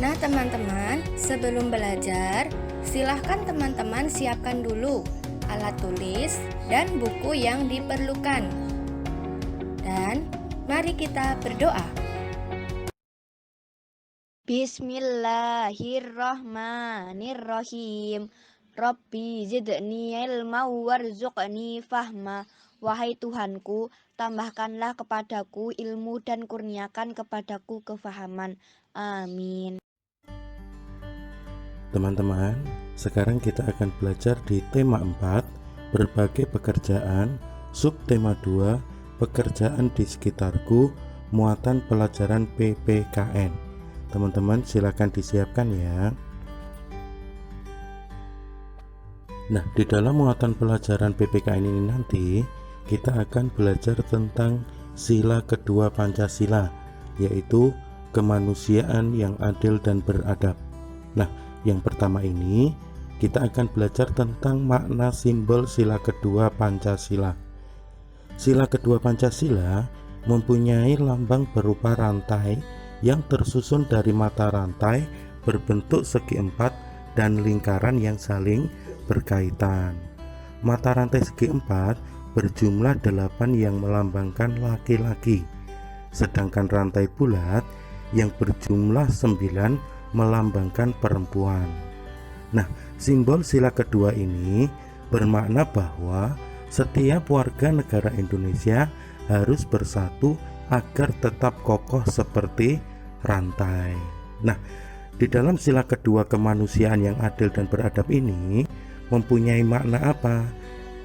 Nah teman-teman, sebelum belajar, silahkan teman-teman siapkan dulu alat tulis dan buku yang diperlukan. Dan mari kita berdoa. Bismillahirrahmanirrahim. Rabbi zidni ilma warzuqni fahma. Wahai Tuhanku, tambahkanlah kepadaku ilmu dan kurniakan kepadaku kefahaman. Amin. Teman-teman, sekarang kita akan belajar di tema 4, berbagai pekerjaan, subtema 2, pekerjaan di sekitarku, muatan pelajaran PPKN. Teman-teman silakan disiapkan ya. Nah, di dalam muatan pelajaran PPKN ini nanti kita akan belajar tentang sila kedua Pancasila, yaitu kemanusiaan yang adil dan beradab. Nah, yang pertama ini kita akan belajar tentang makna simbol sila kedua Pancasila. Sila kedua Pancasila mempunyai lambang berupa rantai yang tersusun dari mata rantai berbentuk segi empat dan lingkaran yang saling berkaitan. Mata rantai segi empat berjumlah 8 yang melambangkan laki-laki, sedangkan rantai bulat yang berjumlah 9 melambangkan perempuan. Nah, simbol sila kedua ini bermakna bahwa setiap warga negara Indonesia harus bersatu agar tetap kokoh seperti rantai. Nah, di dalam sila kedua kemanusiaan yang adil dan beradab ini mempunyai makna apa?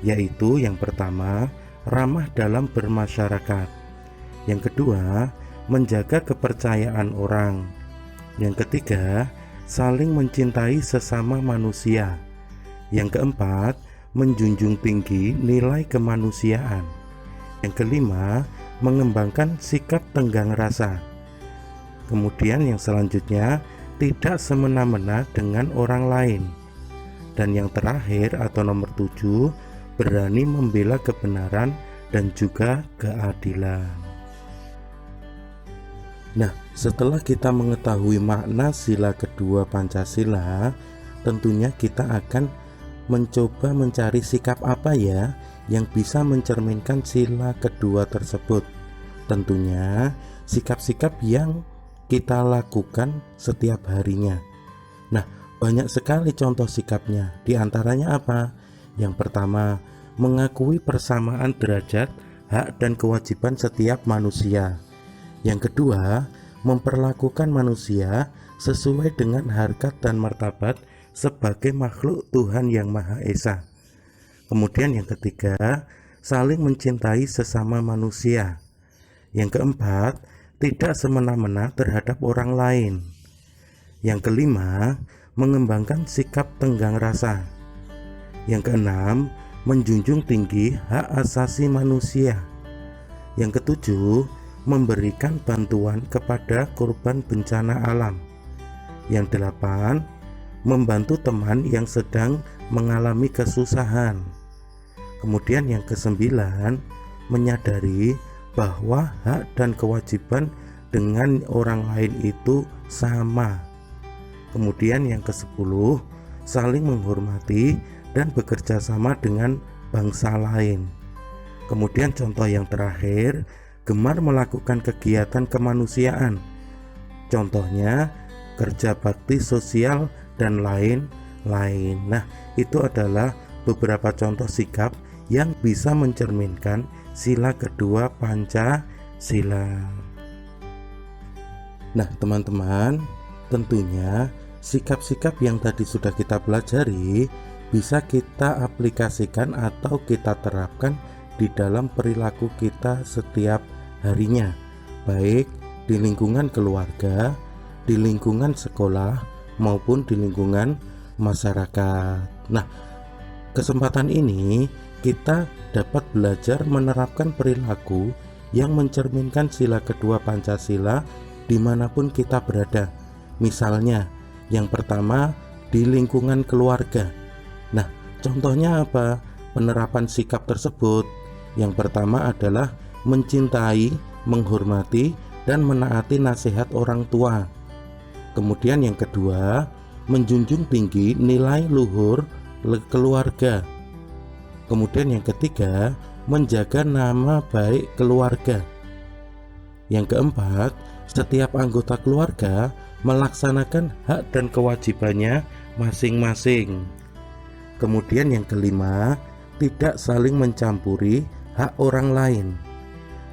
Yaitu yang pertama, ramah dalam bermasyarakat. Yang kedua, menjaga kepercayaan orang. Yang ketiga, saling mencintai sesama manusia. Yang keempat, menjunjung tinggi nilai kemanusiaan. Yang kelima, mengembangkan sikap tenggang rasa. Kemudian yang selanjutnya, tidak semena-mena dengan orang lain. Dan yang terakhir atau nomor 7, berani membela kebenaran dan juga keadilan. Nah, setelah kita mengetahui makna sila kedua Pancasila, tentunya kita akan mencoba mencari sikap apa ya yang bisa mencerminkan sila kedua tersebut. Tentunya sikap-sikap yang kita lakukan setiap harinya. Nah, banyak sekali contoh sikapnya. Di antaranya apa? Yang pertama, mengakui persamaan derajat, hak dan kewajiban setiap manusia. Yang kedua, memperlakukan manusia sesuai dengan harkat dan martabat sebagai makhluk Tuhan yang Maha Esa. Kemudian yang ketiga, saling mencintai sesama manusia. Yang keempat, tidak semena-mena terhadap orang lain. Yang kelima, mengembangkan sikap tenggang rasa. Yang keenam, menjunjung tinggi hak asasi manusia. Yang ketujuh, memberikan bantuan kepada korban bencana alam. Yang delapan, membantu teman yang sedang mengalami kesusahan. Kemudian yang kesembilan, menyadari bahwa hak dan kewajiban dengan orang lain itu sama. Kemudian yang ke-10, saling menghormati dan bekerja sama dengan bangsa lain. Kemudian contoh yang terakhir, gemar melakukan kegiatan kemanusiaan. Contohnya kerja bakti sosial dan lain-lain. Nah, itu adalah beberapa contoh sikap yang bisa mencerminkan sila kedua Pancasila. Nah, teman-teman, tentunya sikap-sikap yang tadi sudah kita pelajari bisa kita aplikasikan atau kita terapkan di dalam perilaku kita setiap harinya, baik di lingkungan keluarga, di lingkungan sekolah, maupun di lingkungan masyarakat. Nah, kesempatan ini kita dapat belajar menerapkan perilaku yang mencerminkan sila kedua Pancasila dimanapun kita berada. Misalnya, yang pertama di lingkungan keluarga. Nah, contohnya apa? Penerapan sikap tersebut. Yang pertama adalah mencintai, menghormati, dan menaati nasihat orang tua. Kemudian yang kedua, menjunjung tinggi nilai luhur keluarga. Kemudian yang ketiga, menjaga nama baik keluarga. Yang keempat, setiap anggota keluarga melaksanakan hak dan kewajibannya masing-masing. Kemudian yang kelima, tidak saling mencampuri hak orang lain.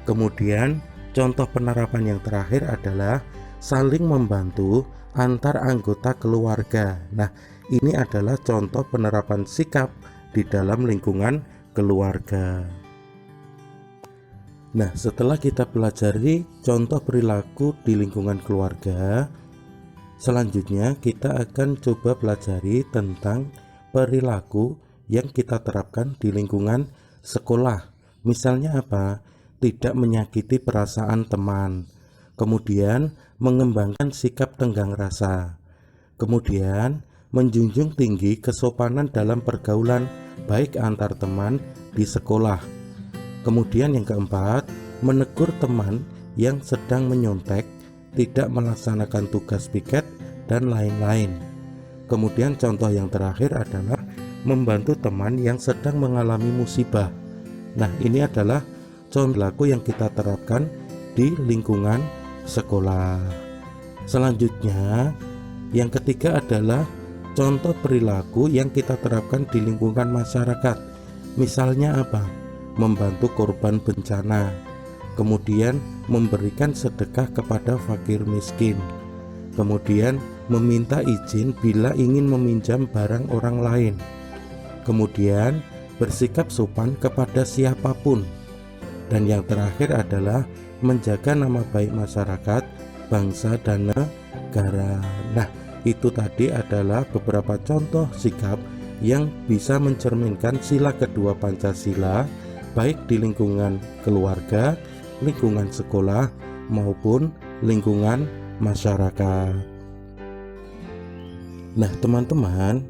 Kemudian contoh penerapan yang terakhir adalah saling membantu antar anggota keluarga. Nah, ini adalah contoh penerapan sikap di dalam lingkungan keluarga. Nah, setelah kita pelajari contoh perilaku di lingkungan keluarga, selanjutnya kita akan coba pelajari tentang perilaku yang kita terapkan di lingkungan sekolah. Misalnya apa? Tidak menyakiti perasaan teman. Kemudian mengembangkan sikap tenggang rasa. Kemudian menjunjung tinggi kesopanan dalam pergaulan baik antar teman di sekolah. Kemudian yang keempat, menegur teman yang sedang menyontek, tidak melaksanakan tugas piket, dan lain-lain. Kemudian contoh yang terakhir adalah membantu teman yang sedang mengalami musibah. Nah, ini adalah contoh perilaku yang kita terapkan di lingkungan sekolah. Selanjutnya, yang ketiga adalah contoh perilaku yang kita terapkan di lingkungan masyarakat. Misalnya apa? Membantu korban bencana, kemudian memberikan sedekah kepada fakir miskin, kemudian meminta izin bila ingin meminjam barang orang lain, kemudian bersikap sopan kepada siapapun, dan yang terakhir adalah menjaga nama baik masyarakat, bangsa, dan negara. Nah, itu tadi adalah beberapa contoh sikap yang bisa mencerminkan sila kedua Pancasila, baik di lingkungan keluarga, lingkungan sekolah, maupun lingkungan masyarakat. Nah, teman-teman,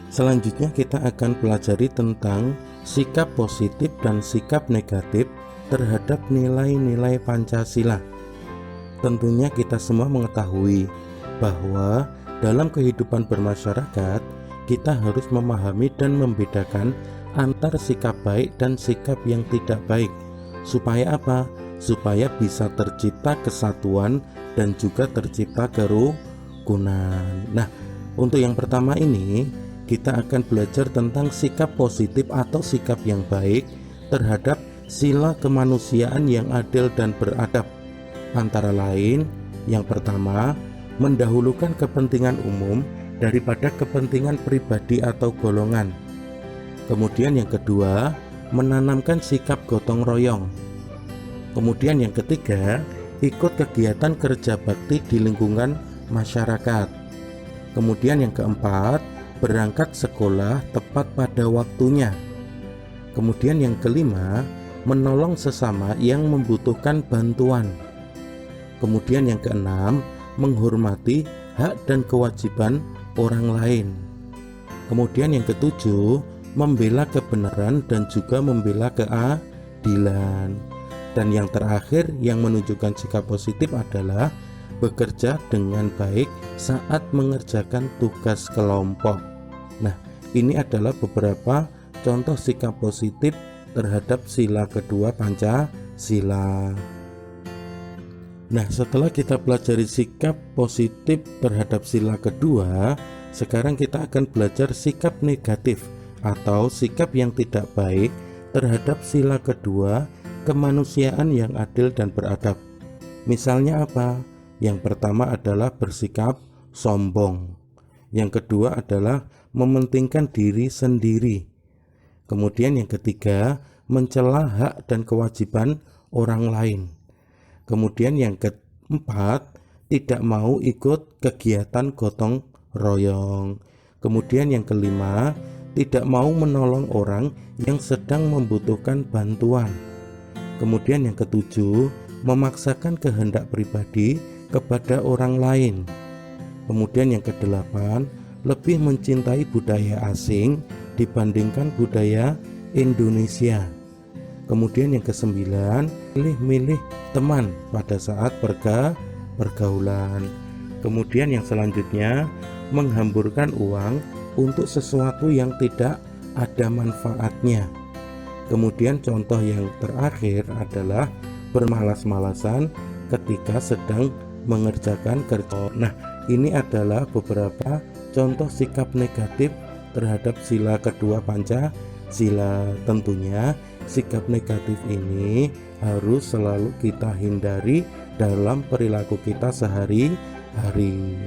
selanjutnya kita akan pelajari tentang sikap positif dan sikap negatif terhadap nilai-nilai Pancasila. Tentunya kita semua mengetahui bahwa dalam kehidupan bermasyarakat, kita harus memahami dan membedakan antar sikap baik dan sikap yang tidak baik. Supaya apa? Supaya bisa tercipta kesatuan dan juga tercipta kerukunan. Nah, untuk yang pertama ini, kita akan belajar tentang sikap positif atau sikap yang baik terhadap sila kemanusiaan yang adil dan beradab. Antara lain, yang pertama, mendahulukan kepentingan umum daripada kepentingan pribadi atau golongan. Kemudian yang kedua, menanamkan sikap gotong royong. Kemudian yang ketiga, ikut kegiatan kerja bakti di lingkungan masyarakat. Kemudian yang keempat, berangkat sekolah tepat pada waktunya. Kemudian yang kelima, menolong sesama yang membutuhkan bantuan. Kemudian yang keenam, menghormati hak dan kewajiban orang lain. Kemudian yang ketujuh, membela kebenaran dan juga membela keadilan. Dan yang terakhir yang menunjukkan sikap positif adalah bekerja dengan baik saat mengerjakan tugas kelompok. Nah, ini adalah beberapa contoh sikap positif terhadap sila kedua Pancasila. Nah, setelah kita pelajari sikap positif terhadap sila kedua, sekarang kita akan belajar sikap negatif atau sikap yang tidak baik terhadap sila kedua kemanusiaan yang adil dan beradab. Misalnya apa? Yang pertama adalah bersikap sombong. Yang kedua adalah mementingkan diri sendiri. Kemudian yang ketiga, mencela hak dan kewajiban orang lain. Kemudian yang keempat, tidak mau ikut kegiatan gotong royong. Kemudian yang kelima, tidak mau menolong orang yang sedang membutuhkan bantuan. Kemudian yang ketujuh, memaksakan kehendak pribadi kepada orang lain. Kemudian yang kedelapan, lebih mencintai budaya asing dibandingkan budaya Indonesia. Kemudian yang kesembilan, milih-milih teman pada saat pergaulan. Kemudian yang selanjutnya, menghamburkan uang untuk sesuatu yang tidak ada manfaatnya. Kemudian contoh yang terakhir adalah bermalas-malasan ketika sedang mengerjakan kerja. Nah, ini adalah beberapa contoh sikap negatif terhadap sila kedua Pancasila. Tentunya sikap negatif ini harus selalu kita hindari dalam perilaku kita sehari-hari.